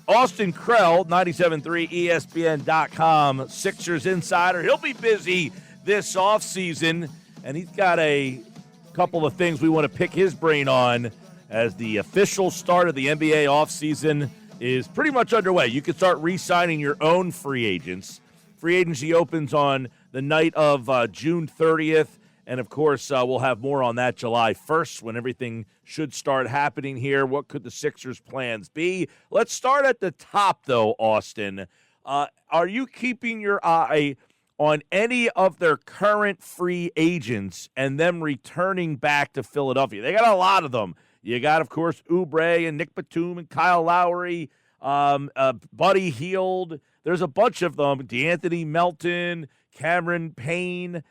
Austin Krell, 97.3 ESPN.com, Sixers insider. He'll be busy this offseason, and he's got a couple of things we want to pick his brain on as the official start of the NBA offseason is pretty much underway. You can start re-signing your own free agents. Free agency opens on the night of June 30th. And, of course, we'll have more on that July 1st when everything should start happening here. What could the Sixers' plans be? Let's start at the top, though, Austin. Are you keeping your eye on any of their current free agents and them returning back to Philadelphia? They got a lot of them. You got, of course, Oubre and Nick Batum and Kyle Lowry, Buddy Hield. There's a bunch of them. DeAnthony Melton, Cameron Payne.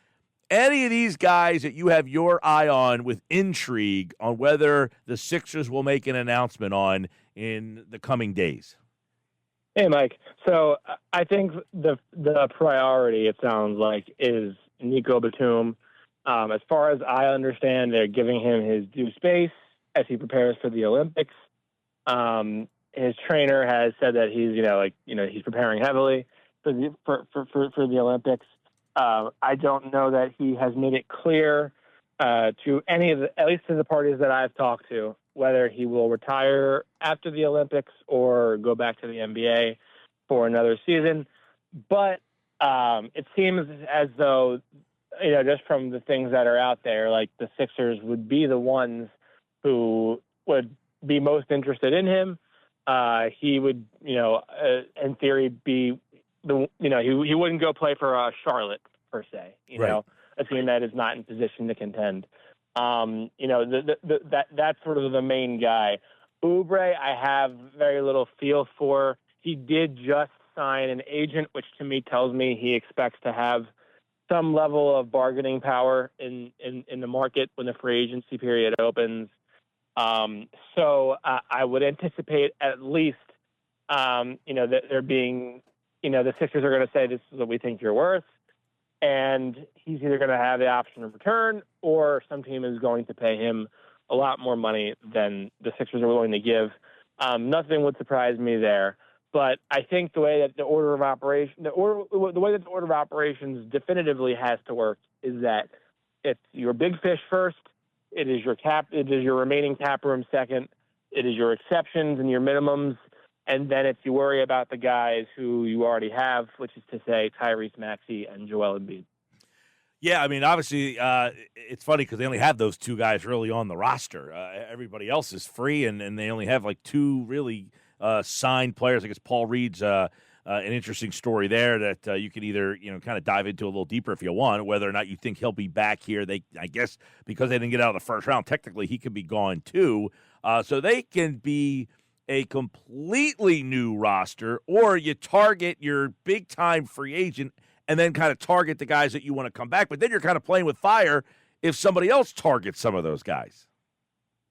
Any of these guys that you have your eye on with intrigue on whether the Sixers will make an announcement on in the coming days? Hey, Mike. So I think the priority, it sounds like, is Nico Batum. As far as I understand, they're giving him his due space as he prepares for the Olympics. His trainer has said that he's preparing heavily for the Olympics. I don't know that he has made it clear to any of at least to the parties that I've talked to, whether he will retire after the Olympics or go back to the NBA for another season. But it seems as though, just from the things that are out there, like the Sixers would be the ones who would be most interested in him. He would, in theory, be he wouldn't go play for Charlotte per se, right. A team that is not in position to contend. That's sort of the main guy. Oubre, I have very little feel for. He did just sign an agent, which to me tells me he expects to have some level of bargaining power in the market when the free agency period opens. So I would anticipate at least, that there being, the Sixers are going to say, this is what we think you're worth. And he's either going to have the option of return or some team is going to pay him a lot more money than the Sixers are willing to give. Nothing would surprise me there. But I think the way that the order of operations definitively has to work is that it's your big fish first. It is your remaining cap room second. It is your exceptions and your minimums. And then it's you worry about the guys who you already have, which is to say Tyrese Maxey and Joel Embiid. Yeah, I mean, obviously, it's funny because they only have those two guys really on the roster. Everybody else is free, and they only have like two really signed players. I guess Paul Reed's an interesting story there that you could either kind of dive into a little deeper if you want, whether or not you think he'll be back here. I guess because they didn't get out of the first round, technically he could be gone too. So they can be a completely new roster, or you target your big-time free agent and then kind of target the guys that you want to come back. But then you're kind of playing with fire if somebody else targets some of those guys.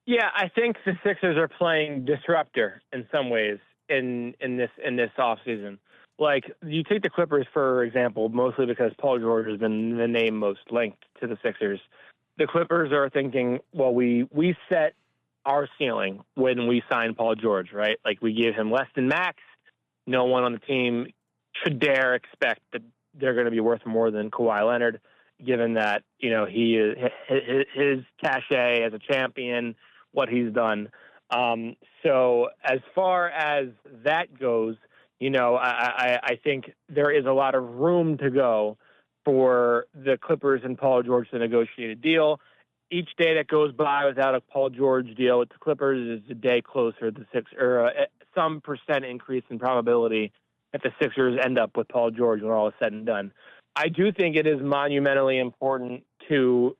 Yeah, I think the Sixers are playing disruptor in some ways in this offseason. Like, you take the Clippers, for example, mostly because Paul George has been the name most linked to the Sixers. The Clippers are thinking, well, we set our ceiling when we signed Paul George, right? Like, we gave him less than max. No one on the team should dare expect that they're going to be worth more than Kawhi Leonard, given that, he is his cachet as a champion, what he's done. So as far as that goes, I think there is a lot of room to go for the Clippers and Paul George to negotiate a deal. Each day that goes by without a Paul George deal with the Clippers is a day closer to some percent increase in probability that the Sixers end up with Paul George when all is said and done. I do think it is monumentally important to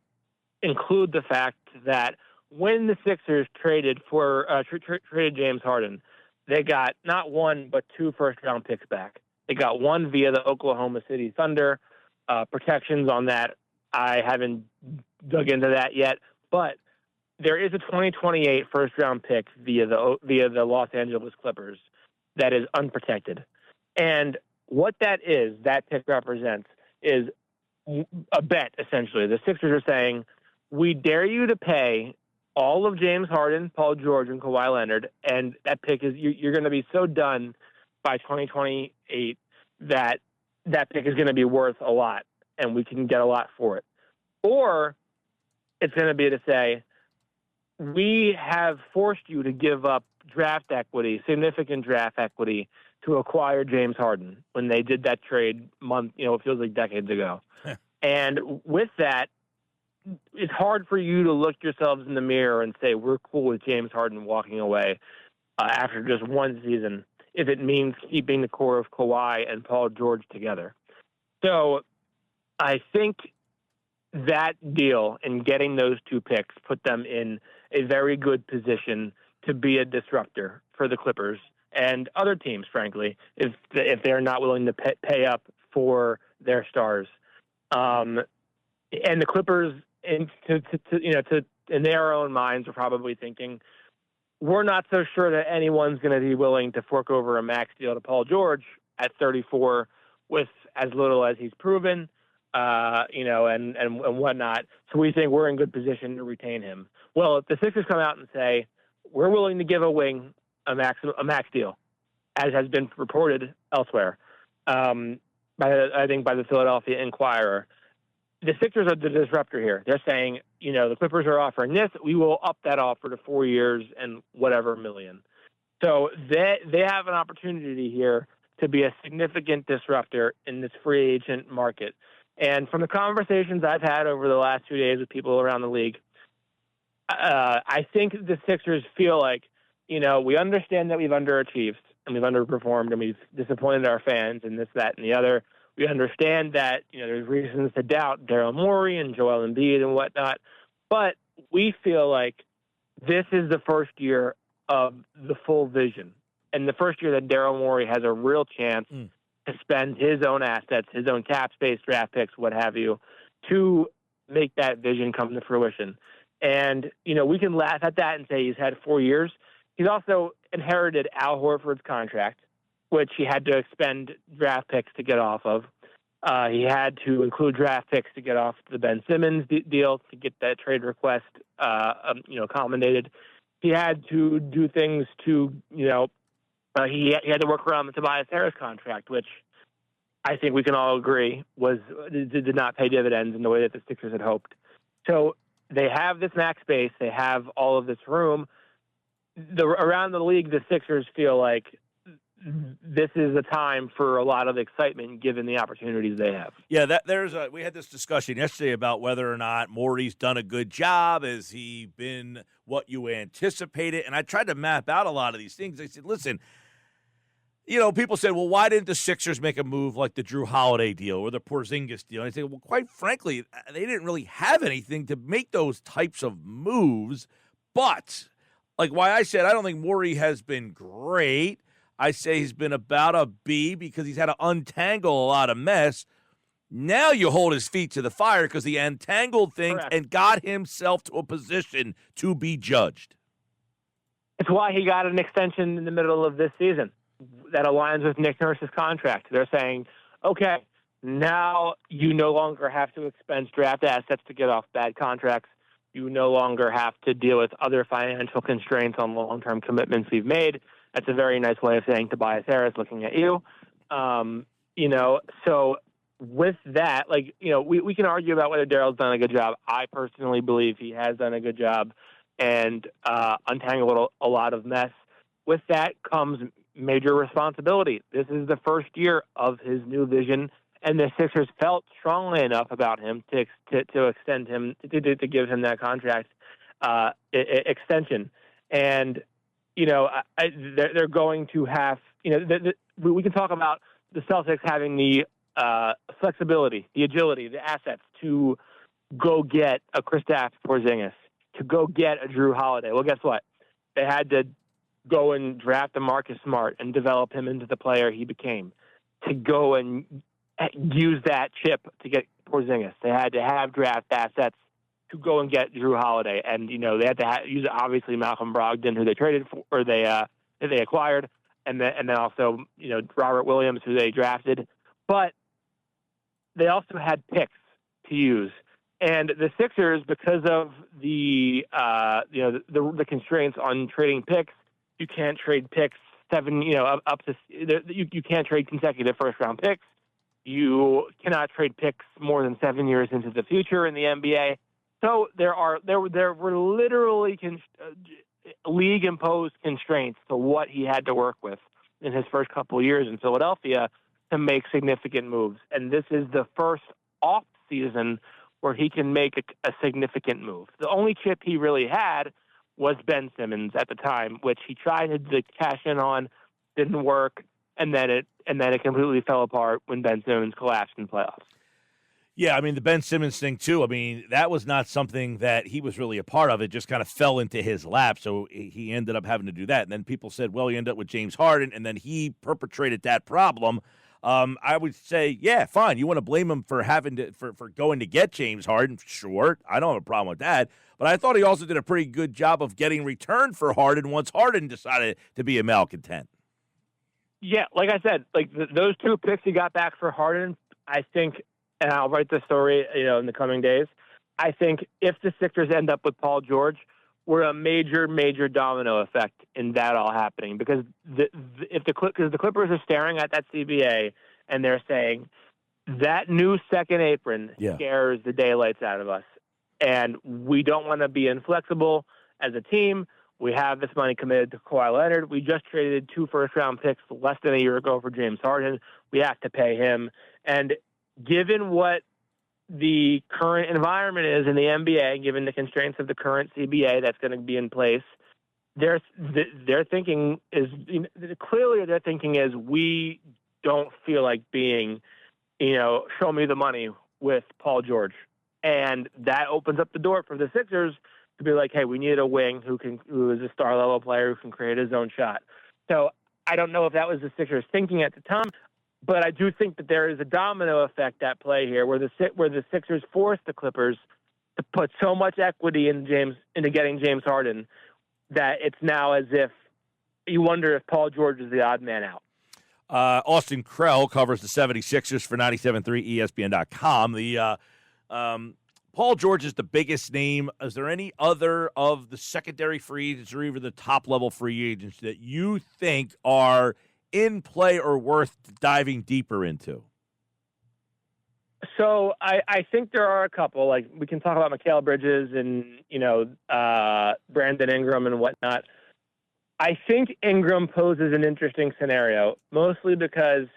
include the fact that when the Sixers traded traded James Harden, they got not one but two first-round picks back. They got one via the Oklahoma City Thunder. Protections on that, I haven't dug into that yet, but there is a 2028 first-round pick via the Los Angeles Clippers that is unprotected. And what that pick represents is a bet, essentially. The Sixers are saying, we dare you to pay all of James Harden, Paul George, and Kawhi Leonard, and that pick is you're going to be so done by 2028 that that pick is going to be worth a lot, and we can get a lot for it. Or it's going to be to say, we have forced you to give up draft equity, significant draft equity, to acquire James Harden when they did that trade it feels like decades ago. And with that, it's hard for you to look yourselves in the mirror and say, we're cool with James Harden walking away after just one season, if it means keeping the core of Kawhi and Paul George together. So I think that deal and getting those two picks put them in a very good position to be a disruptor for the Clippers and other teams, frankly, if they're not willing to pay up for their stars. And the Clippers, in their own minds, are probably thinking, we're not so sure that anyone's going to be willing to fork over a max deal to Paul George at 34 with as little as he's proven, and whatnot. So we think we're in good position to retain him. Well, if the Sixers come out and say, we're willing to give a wing a max deal, as has been reported elsewhere, by the Philadelphia Inquirer, the Sixers are the disruptor here. They're saying, the Clippers are offering this. We will up that offer to 4 years and whatever million. So they have an opportunity here to be a significant disruptor in this free agent market. And from the conversations I've had over the last 2 days with people around the league, I think the Sixers feel like, we understand that we've underachieved and we've underperformed and we've disappointed our fans and this, that, and the other. We understand that, there's reasons to doubt Daryl Morey and Joel Embiid and whatnot, but we feel like this is the first year of the full vision and the first year that Daryl Morey has a real chance to spend his own assets, his own cap space, draft picks, what have you, to make that vision come to fruition. And, we can laugh at that and say he's had 4 years. He's also inherited Al Horford's contract, which he had to expend draft picks to get off of. He had to include draft picks to get off the Ben Simmons deal to get that trade request, accommodated. He had to do things to, he had to work around the Tobias Harris contract, which I think we can all agree did not pay dividends in the way that the Sixers had hoped. So they have this max space. They have all of this room. Around the league, the Sixers feel like this is a time for a lot of excitement given the opportunities they have. Yeah, we had this discussion yesterday about whether or not Morey's done a good job. Has he been what you anticipated? And I tried to map out a lot of these things. I said, listen, people said, well, why didn't the Sixers make a move like the Drew Holiday deal or the Porzingis deal? And I said, well, quite frankly, they didn't really have anything to make those types of moves. But like why I said I don't think Morey has been great. I say he's been about a B because he's had to untangle a lot of mess. Now you hold his feet to the fire because he untangled things Correct. And got himself to a position to be judged. It's why he got an extension in the middle of this season that aligns with Nick Nurse's contract. They're saying, okay, now you no longer have to expense draft assets to get off bad contracts. You no longer have to deal with other financial constraints on long-term commitments we've made. That's a very nice way of saying Tobias Harris looking at you. So with that, we can argue about whether Daryl's done a good job. I personally believe he has done a good job and untangled a lot of mess. With that comes major responsibility. This is the first year of his new vision, and the Sixers felt strongly enough about him to extend him, to give him that contract extension. And they're going to have, we can talk about the Celtics having the flexibility, the agility, the assets to go get a Kristaps Porzingis, to go get a Drew Holiday. Well, guess what? They had to go and draft a Marcus Smart and develop him into the player he became, to go and use that chip to get Porzingis. They had to have draft assets to go and get Drew Holiday. And, they had to use, obviously, Malcolm Brogdon, who they traded for, or they acquired, and then also, Robert Williams, who they drafted. But they also had picks to use. And the Sixers, because of the the constraints on trading picks, you can't trade picks up to you can't trade consecutive first round picks. You cannot trade picks more than 7 years into the future in the NBA. So there were literally league imposed constraints to what he had to work with in his first couple of years in Philadelphia to make significant moves. And this is the first off season where he can make a significant move. The only chip he really had was Ben Simmons at the time, which he tried to cash in on, didn't work, and then it completely fell apart when Ben Simmons collapsed in playoffs. Yeah, I mean, the Ben Simmons thing, too, I mean, that was not something that he was really a part of. It just kind of fell into his lap, so he ended up having to do that. And then people said, well, he ended up with James Harden, and then he perpetrated that problem. I would say, yeah, fine. You want to blame him for for going to get James Harden? Sure, I don't have a problem with that. But I thought he also did a pretty good job of getting return for Harden once Harden decided to be a malcontent. Yeah, like I said, those 2 picks he got back for Harden, I think, and I'll write the story, in the coming days. I think if the Sixers end up with Paul George, we're a major, major domino effect in that all happening, because the Clippers are staring at that CBA and they're saying that new second apron scares the daylights out of us, and we don't want to be inflexible as a team. We have this money committed to Kawhi Leonard. We just traded 2 first-round picks less than a year ago for James Harden. We have to pay him. And given what the current environment is in the NBA, given the constraints of the current CBA that's going to be in place, their thinking is clearly their thinking is we don't feel like being, show me the money with Paul George, and that opens up the door for the Sixers to be like, hey, we need a wing who is a star level player who can create his own shot. So I don't know if that was the Sixers thinking at the time, but I do think that there is a domino effect at play here, where the Sixers forced the Clippers to put so much equity into getting James Harden that it's now as if you wonder if Paul George is the odd man out. Austin Krell covers the 76ers for 97.3 ESPN.com. The Paul George is the biggest name. Is there any other of the secondary free agents or even the top-level free agents that you think are in play or worth diving deeper into? So I think there are a couple. Like, we can talk about Mikal Bridges and, Brandon Ingram and whatnot. I think Ingram poses an interesting scenario, mostly because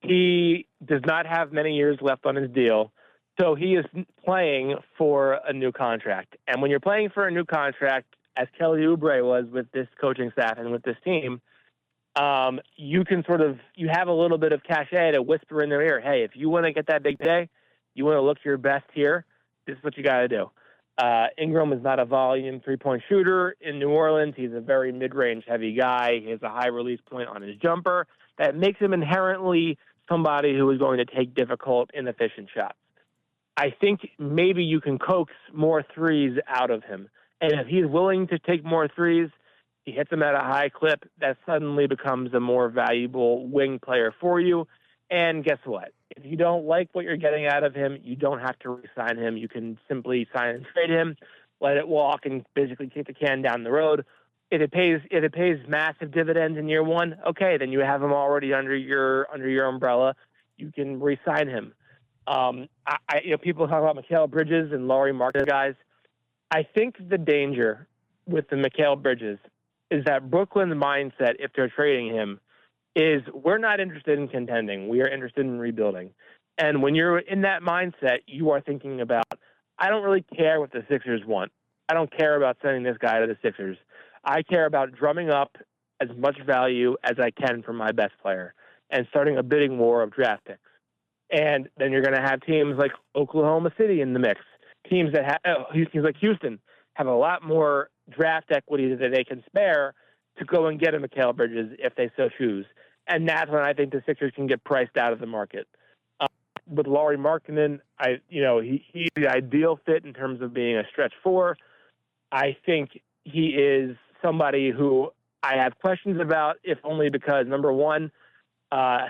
he does not have many years left on his deal. So he is playing for a new contract. And when you're playing for a new contract, as Kelly Oubre was with this coaching staff and with this team, you can you have a little bit of cachet to whisper in their ear, hey, if you want to get that big day, you want to look your best here, this is what you got to do. Ingram is not a volume three-point shooter in New Orleans. He's a very mid-range heavy guy. He has a high release point on his jumper that makes him inherently somebody who is going to take difficult, inefficient shots. I think maybe you can coax more threes out of him. And if he's willing to take more threes, he hits them at a high clip, that suddenly becomes a more valuable wing player for you. And guess what? If you don't like what you're getting out of him, you don't have to re-sign him. You can simply sign and trade him, let it walk, and basically kick the can down the road. If it pays massive dividends in year one, okay, then you have him already under your umbrella. You can re-sign him. People talk about Mikal Bridges and Lauri Markkanen guys. I think the danger with the Mikal Bridges is that Brooklyn's mindset, if they're trading him, is we're not interested in contending. We are interested in rebuilding. And when you're in that mindset, you are thinking about, I don't really care what the Sixers want. I don't care about sending this guy to the Sixers. I care about drumming up as much value as I can from my best player and starting a bidding war of draft picks. And then you're going to have teams like Oklahoma City in the mix. Teams like Houston have a lot more draft equity that they can spare to go and get a Mikal Bridges if they so choose. And that's when I think the Sixers can get priced out of the market. With Lauri Markkanen, he's the ideal fit in terms of being a stretch four. I think he is somebody who I have questions about, if only because, number one,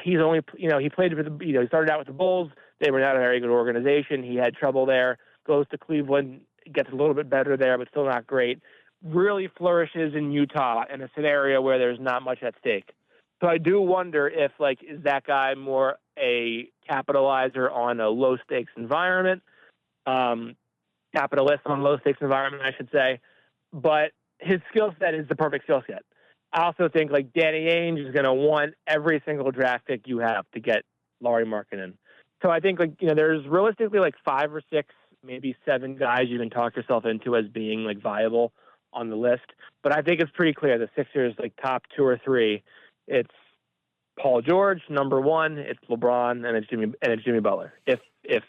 he played for he started out with the Bulls. They were not a very good organization. He had trouble there. goes to Cleveland, gets a little bit better there, but still not great. Really flourishes in Utah in a scenario where there's not much at stake. So I do wonder if, is that guy more a capitalizer on a low-stakes environment, capitalist on low-stakes environment, I should say. But his skill set is the perfect skill set. I also think, Danny Ainge is going to want every single draft pick you have to get Lauri Markkanen. So I think, there's realistically 5 or 6, maybe 7 guys you can talk yourself into as being, viable on the list. But I think it's pretty clear the Sixers, top 2 or 3, it's Paul George, number 1, it's LeBron, and it's Jimmy Butler, if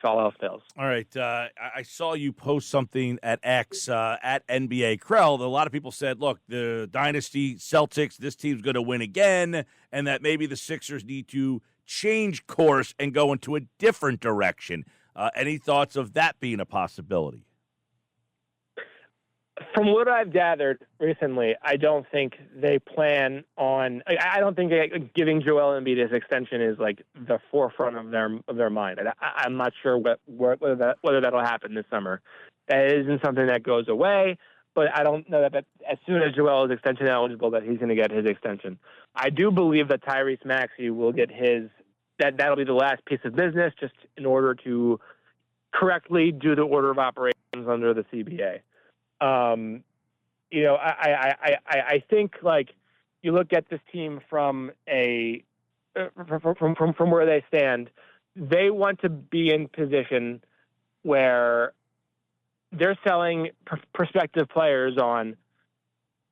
all else fails. All right. I saw you post something at X, at NBA Krell. A lot of people said, look, the dynasty Celtics, this team's going to win again, and that maybe the Sixers need to change course and go into a different direction. Any thoughts of that being a possibility? From what I've gathered recently, I don't think they plan on. I don't think giving Joel Embiid his extension is the forefront of their mind. I'm not sure whether that'll happen this summer. That isn't something that goes away, but I don't know that as soon as Joel is extension eligible, that he's going to get his extension. I do believe that Tyrese Maxey will get his. That'll be the last piece of business, just in order to correctly do the order of operations under the CBA. I think you look at this team from from where they stand, they want to be in position where they're selling prospective players on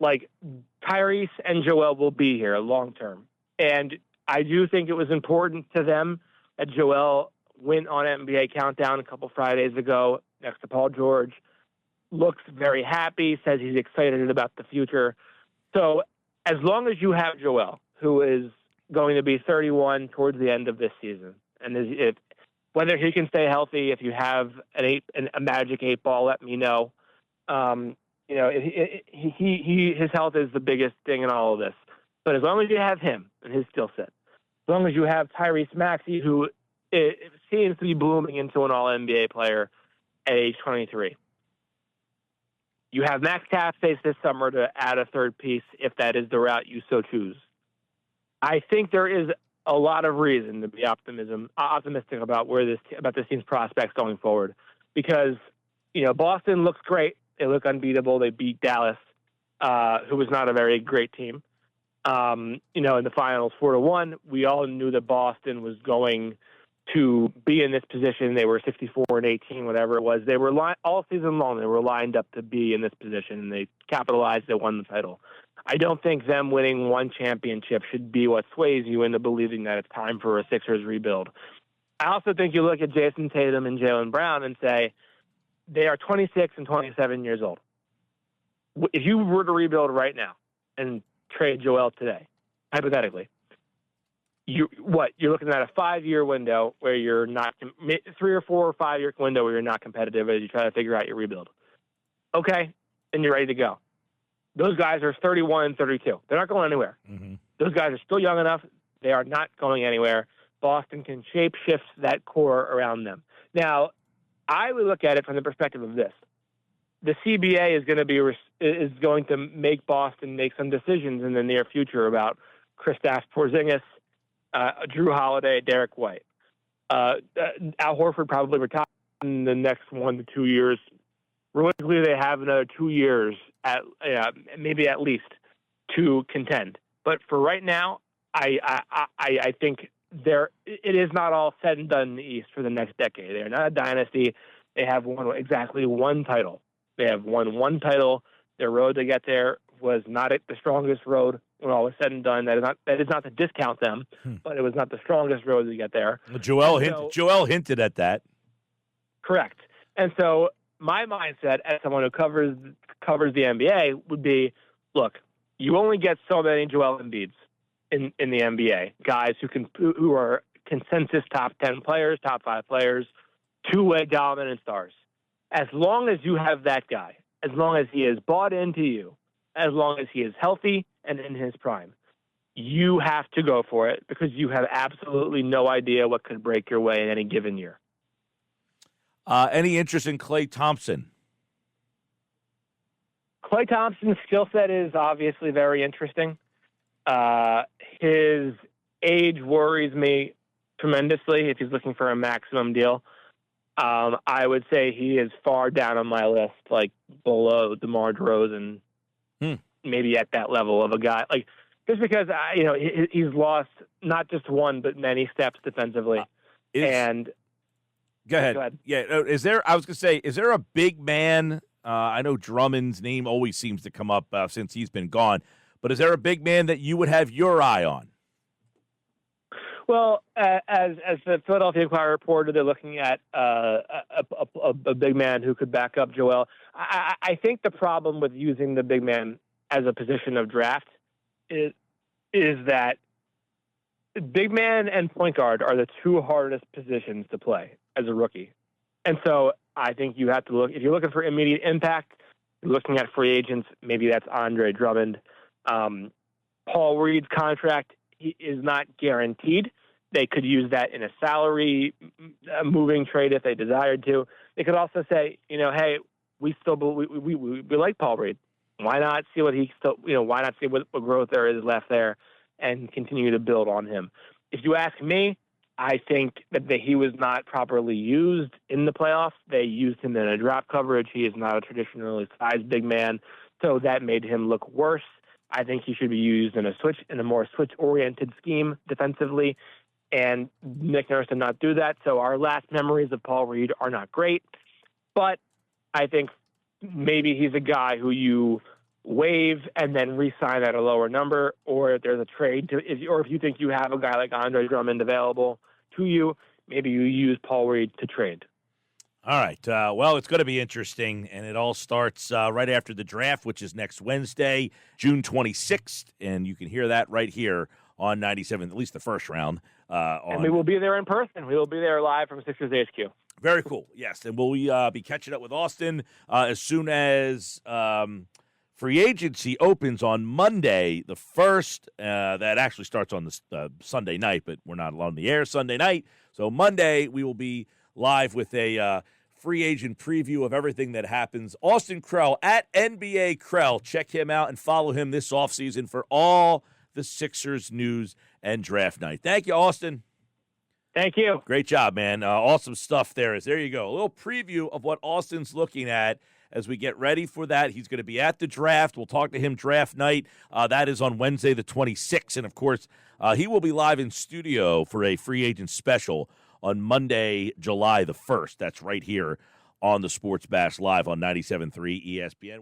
Tyrese and Joel will be here long term. And I do think it was important to them that Joel went on NBA Countdown a couple Fridays ago next to Paul George. Looks very happy, says he's excited about the future. So as long as you have Joel, who is going to be 31 towards the end of this season, and whether he can stay healthy, if you have a magic 8 ball, let me know. His health is the biggest thing in all of this. But as long as you have him and his skill set, as long as you have Tyrese Maxey, who seems to be blooming into an All-NBA player at age 23. You have max cap space this summer to add a third piece if that is the route you so choose. I think there is a lot of reason to be optimistic about this team's prospects going forward, because Boston looks great. They look unbeatable. They beat Dallas, who was not a very great team. In the finals 4-1, we all knew that Boston was going to be in this position. They were 64-18, whatever it was. They were all season long. They were lined up to be in this position, and they capitalized. They won the title. I don't think them winning one championship should be what sways you into believing that it's time for a Sixers rebuild. I also think you look at Jason Tatum and Jaylen Brown and say they are 26 and 27 years old. If you were to rebuild right now and trade Joel today, hypothetically, you're looking at a 5-year window where you're not 3 or 4 or 5 year window where you're not competitive as you try to figure out your rebuild. Okay, and you're ready to go. Those guys are 31 and 32. They're not going anywhere. Mm-hmm. Those guys are still young enough. They are not going anywhere. Boston can shape shift that core around them. Now, I would look at it from the perspective of this: the CBA is going to make Boston make some decisions in the near future about Kristaps Porzingis, Drew Holiday, Derek White. Al Horford probably retires in the next 1 to 2 years. Realistically, they have another 2 years, maybe at least, to contend. But for right now, I think it is not all said and done in the East for the next decade. They're not a dynasty. They have won exactly one title. They have won one title. Their road to get there was not the strongest road when all was said and done. That is not to discount them, but it was not the strongest road to get there. Joel hinted at that. Correct. And so my mindset as someone who covers the NBA would be, look, you only get so many Joel Embiids in the NBA, guys who are consensus top 10 players, top 5 players, two-way dominant stars. As long as you have that guy, as long as he is bought into you, as long as he is healthy and in his prime, you have to go for it, because you have absolutely no idea what could break your way in any given year. Any interest in Klay Thompson? Klay Thompson's skill set is obviously very interesting. His age worries me tremendously if he's looking for a maximum deal. I would say he is far down on my list, like below DeMar DeRozan, maybe at that level of a guy. Like just because he's lost not just one but many steps defensively. Go ahead. Yeah, is there? I was gonna say, is there a big man? I know Drummond's name always seems to come up since he's been gone, but is there a big man that you would have your eye on? Well, as the Philadelphia Inquirer reported, they're looking at a big man who could back up Joel. I think the problem with using the big man as a position of draft is that big man and point guard are the two hardest positions to play as a rookie. And so I think you have to look, if you're looking for immediate impact, you're looking at free agents, maybe that's Andre Drummond. Paul Reed's contract is not guaranteed. They could use that in a salary moving trade if they desired to. They could also say, hey, we like Paul Reed. Why not see what why not see what growth there is left there and continue to build on him? If you ask me, I think that he was not properly used in the playoffs. They used him in a drop coverage. He is not a traditionally sized big man, so that made him look worse. I think he should be used in a more switch-oriented scheme defensively, and Nick Nurse did not do that. So our last memories of Paul Reed are not great, but I think maybe he's a guy who you waive and then re-sign at a lower number, or if there's a trade, or if you think you have a guy like Andre Drummond available to you, maybe you use Paul Reed to trade. All right. Well, it's going to be interesting, and it all starts right after the draft, which is next Wednesday, June 26th, and you can hear that right here on 97, at least the first round. And we will be there in person. We will be there live from Sixers HQ. Very cool, yes. And we'll be catching up with Austin as soon as free agency opens on Monday, the 1st. That actually starts on the Sunday night, but we're not on the air Sunday night. So Monday, we will be live with a free agent preview of everything that happens. Austin Krell at NBA Krell. Check him out and follow him this offseason for all the Sixers news and draft night. Thank you, Austin. Thank you. Great job, man. Awesome stuff there. There you go. A little preview of what Austin's looking at as we get ready for that. He's going to be at the draft. We'll talk to him draft night. That is on Wednesday the 26th. And, of course, he will be live in studio for a free agent special on Monday, July the 1st. That's right here on the Sports Bash Live on 97.3 ESPN.